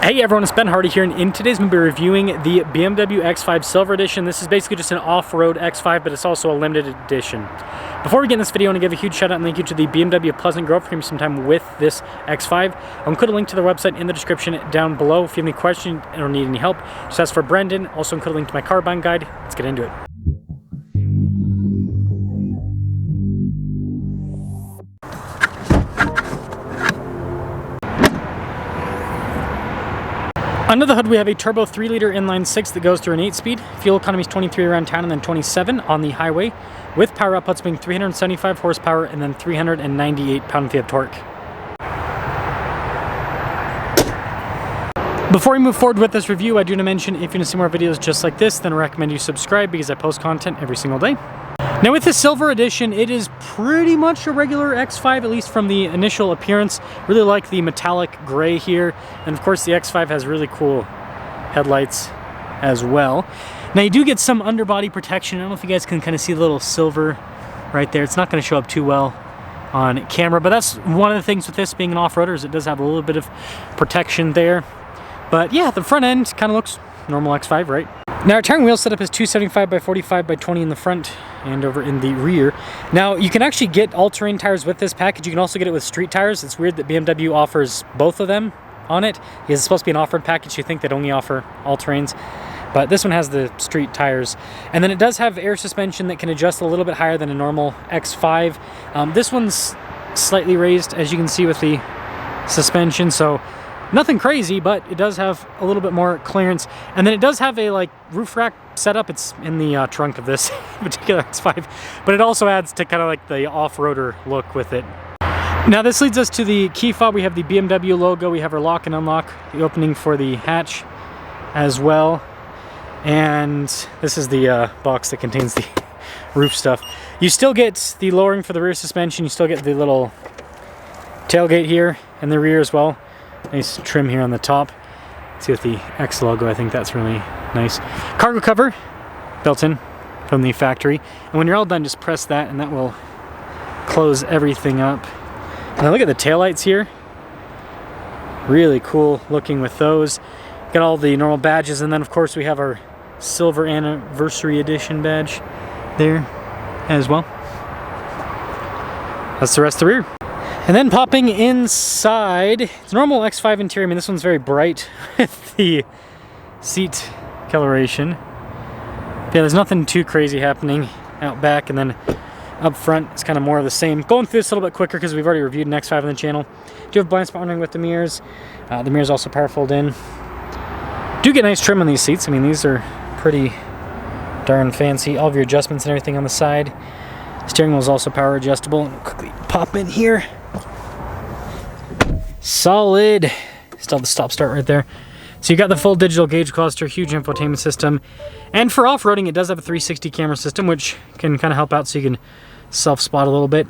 Hey everyone, it's Ben Hardy here, and in today's I'm going to be reviewing the BMW X5 Silver Edition. This is basically just an off-road X5, but it's also a limited edition. Before we get in this video, I want to give a huge shout out and thank you to the BMW Pleasant Grove for giving me some time with this X5. I'll include a link to their website in the description down below. If you have any questions or need any help, just ask for Brendan. Also include a link to my car buying guide. Let's get into it. Under the hood, we have a turbo 3-liter inline-6 that goes through an 8-speed. Fuel economy is 23 around town and then 27 on the highway, with power outputs being 375 horsepower and then 398 pound-feet of torque. Before we move forward with this review, I do want to mention if you want to see more videos just like this, then I recommend you subscribe because I post content every single day. Now with the Silver Edition, it is pretty much a regular X5, at least from the initial appearance. Really like the metallic gray here. And of course the X5 has really cool headlights as well. Now you do get some underbody protection. I don't know if you guys can kind of see the little silver right there. It's not going to show up too well on camera, but that's one of the things with this being an off-roader is it does have a little bit of protection there. But yeah, the front end kind of looks normal X5, right? Now our tire wheel setup is 275 by 45 by 20 in the front and over in the rear. Now you can actually get all-terrain tires with this package. You can also get it with street tires. It's weird that BMW offers both of them on it. It's supposed to be an off-road package. You think they'd only offer all-terrains, but this one has the street tires. And then it does have air suspension that can adjust a little bit higher than a normal X5. This one's slightly raised, as you can see with the suspension, so nothing crazy, but it does have a little bit more clearance. And then it does have a roof rack setup. It's in the trunk of this particular X5, but it also adds to kind of like the off-roader look with it. Now this leads us to the key fob. We have the BMW logo. We have our lock and unlock, the opening for the hatch as well. And this is the box that contains the roof stuff. You still get the lowering for the rear suspension. You still get the little tailgate here in the rear as well. Nice trim here on the top. See with the X logo, I think that's really nice. Cargo cover built in from the factory. And when you're all done, just press that and that will close everything up. Now look at the taillights here. Really cool looking with those. Got all the normal badges, and then of course we have our Silver Anniversary Edition badge there as well. That's the rest of the rear. And then popping inside, it's normal X5 interior. I mean, this one's very bright with the seat coloration. Yeah, there's nothing too crazy happening out back, and then up front, it's kind of more of the same. Going through this a little bit quicker because we've already reviewed an X5 on the channel. Do have blind spot monitoring with the mirrors. The mirrors also power fold in. Do get nice trim on these seats. I mean, these are pretty darn fancy. All of your adjustments and everything on the side. Steering wheel is also power adjustable. Quickly pop in here. Solid. Still the stop start right there. So you got the full digital gauge cluster, huge infotainment system, and for off-roading it does have a 360 camera system, which can kind of help out so you can self-spot a little bit.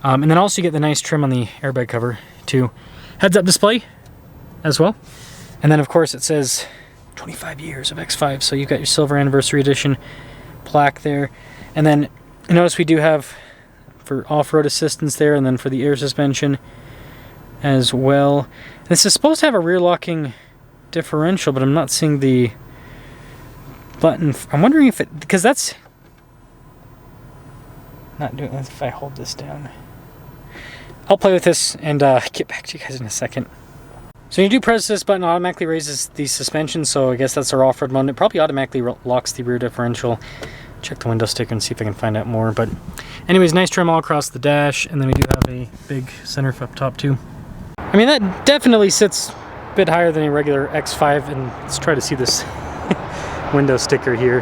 And then also you get the nice trim on the airbag cover too. Heads-up display as well. And then of course it says 25 years of X5, so you've got your Silver Anniversary Edition plaque there. And then notice we do have for off-road assistance there, and then for the air suspension as well. This is supposed to have a rear locking differential, but I'm not seeing the button. I'm wondering if it, because that's not doing that if I hold this down. I'll play with this and get back to you guys in a second. So when you do press this button, it automatically raises the suspension, so I guess that's our off-road mode. It probably automatically locks the rear differential. Check the window sticker and see if I can find out more. But anyways, nice trim all across the dash, and then we do have a big sunroof up top too. I mean, that definitely sits a bit higher than a regular X5, and let's try to see this window sticker here.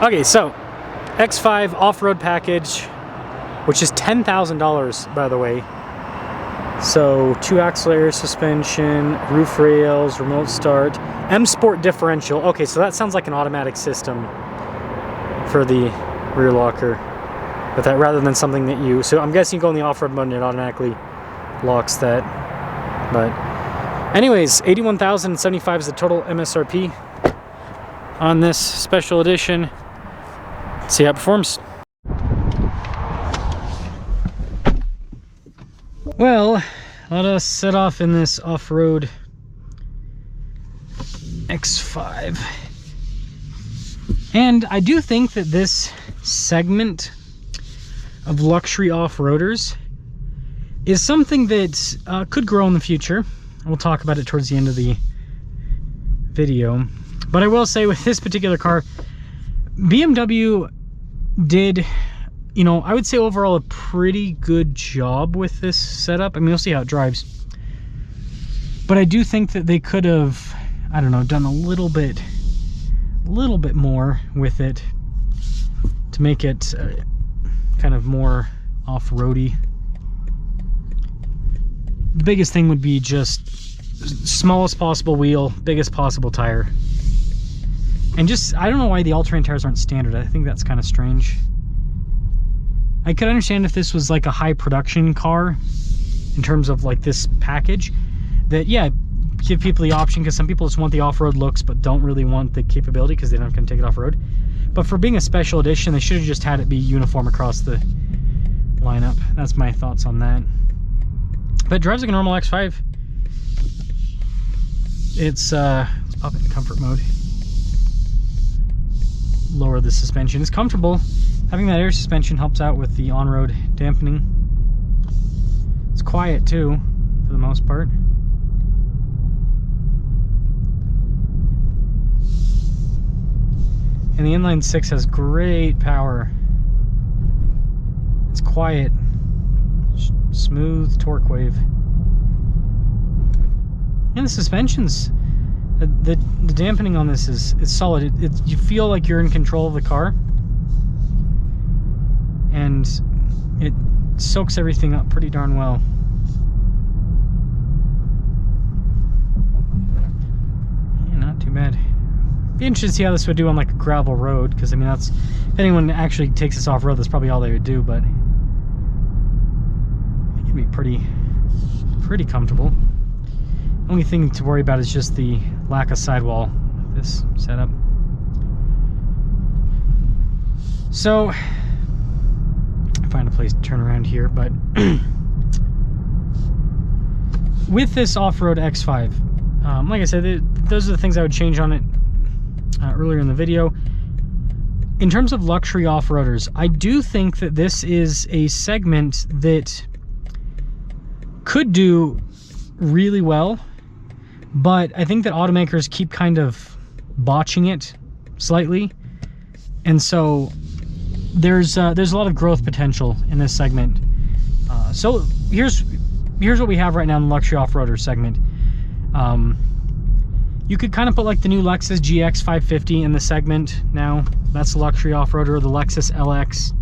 Okay, so X5 off-road package, which is $10,000 by the way. So 2-axle air suspension, roof rails, remote start, M Sport differential. Okay, so that sounds like an automatic system for the rear locker with that, rather than something that you, so I'm guessing you go in the off-road mode and it automatically locks that. But anyways, $81,075 is the total MSRP on this special edition. Let's see how it performs. Well, let us set off in this off-road X5. And I do think that this segment of luxury off-roaders is something that could grow in the future. We'll talk about it towards the end of the video. But I will say with this particular car, BMW did, you know, I would say overall a pretty good job with this setup. I mean, you'll see how it drives. But I do think that they could have, I don't know, done a little bit more with it to make it kind of more off-roady. The biggest thing would be just smallest possible wheel, biggest possible tire. And just, I don't know why the all-terrain tires aren't standard. I think that's kind of strange. I could understand if this was like a high production car in terms of like this package, that yeah, give people the option, because some people just want the off-road looks but don't really want the capability because they're not going to take it off-road. But for being a special edition, they should have just had it be uniform across the lineup. That's my thoughts on that. But it drives like a normal X5. Let's pop it in comfort mode. Lower the suspension. It's comfortable. Having that air suspension helps out with the on-road dampening. It's quiet too, for the most part. And the inline 6 has great power. It's quiet, smooth torque wave. And the suspensions, the dampening on this is solid. You feel like you're in control of the car, and it soaks everything up pretty darn well. Yeah, not too bad. Be interested to see how this would do on like a gravel road, because I mean, that's, if anyone actually takes this off-road, that's probably all they would do, but it'd be pretty comfortable. Only thing to worry about is just the lack of sidewall with this setup. So, find a place to turn around here, but with this off-road X5, like I said, those are the things I would change on it earlier in the video. In terms of luxury off-roaders, I do think that this is a segment that could do really well, but I think that automakers keep kind of botching it slightly, and so there's a lot of growth potential in this segment. So here's what we have right now in the luxury off-roader segment. You could kind of put like the new Lexus GX 550 in the segment now. That's the luxury off-roader, the Lexus LX.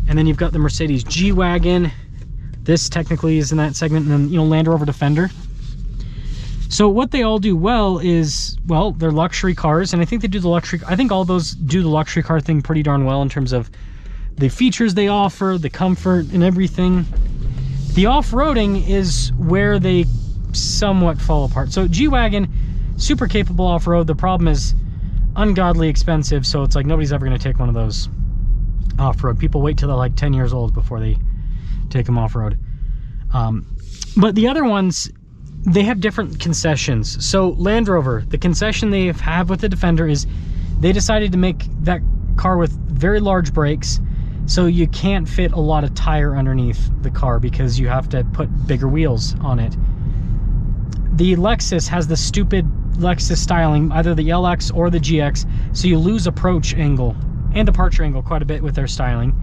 And then you've got the Mercedes G-Wagon. This technically is in that segment, and then, you know, Land Rover Defender. So what they all do well is, well, they're luxury cars, and I think they do the luxury, I think all those do the luxury car thing pretty darn well in terms of the features they offer, the comfort and everything. The off-roading is where they somewhat fall apart. So G-Wagon, super capable off-road. The problem is ungodly expensive, so it's like nobody's ever going to take one of those off-road. People wait till they're like 10 years old before they take them off-road. But the other ones, they have different concessions. So Land Rover, the concession they have with the Defender is they decided to make that car with very large brakes, so you can't fit a lot of tire underneath the car because you have to put bigger wheels on it. The Lexus has the stupid Lexus styling, either the LX or the GX, so you lose approach angle and departure angle quite a bit with their styling.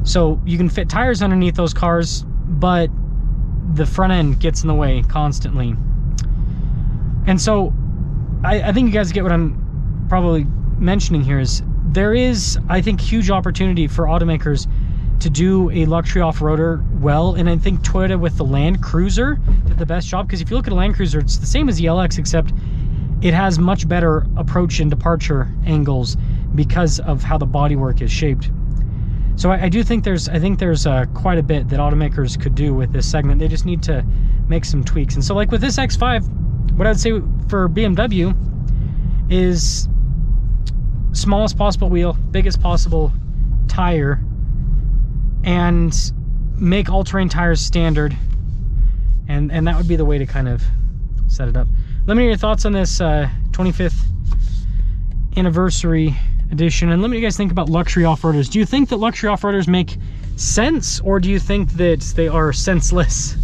So you can fit tires underneath those cars, but the front end gets in the way constantly. And so I think you guys get what I'm probably mentioning here is there is, I think, huge opportunity for automakers to do a luxury off-roader well, and I think Toyota with the Land Cruiser did the best job, because if you look at a Land Cruiser, it's the same as the LX, except it has much better approach and departure angles because of how the bodywork is shaped. So I do think there's quite a bit that automakers could do with this segment. They just need to make some tweaks. And so like with this X5, what I would say for BMW is smallest possible wheel, biggest possible tire, and make all-terrain tires standard, and that would be the way to kind of set it up. Let me know your thoughts on this 25th anniversary edition, and let me know what you guys think about luxury off-roaders. Do you think that luxury off-roaders make sense, or do you think that they are senseless?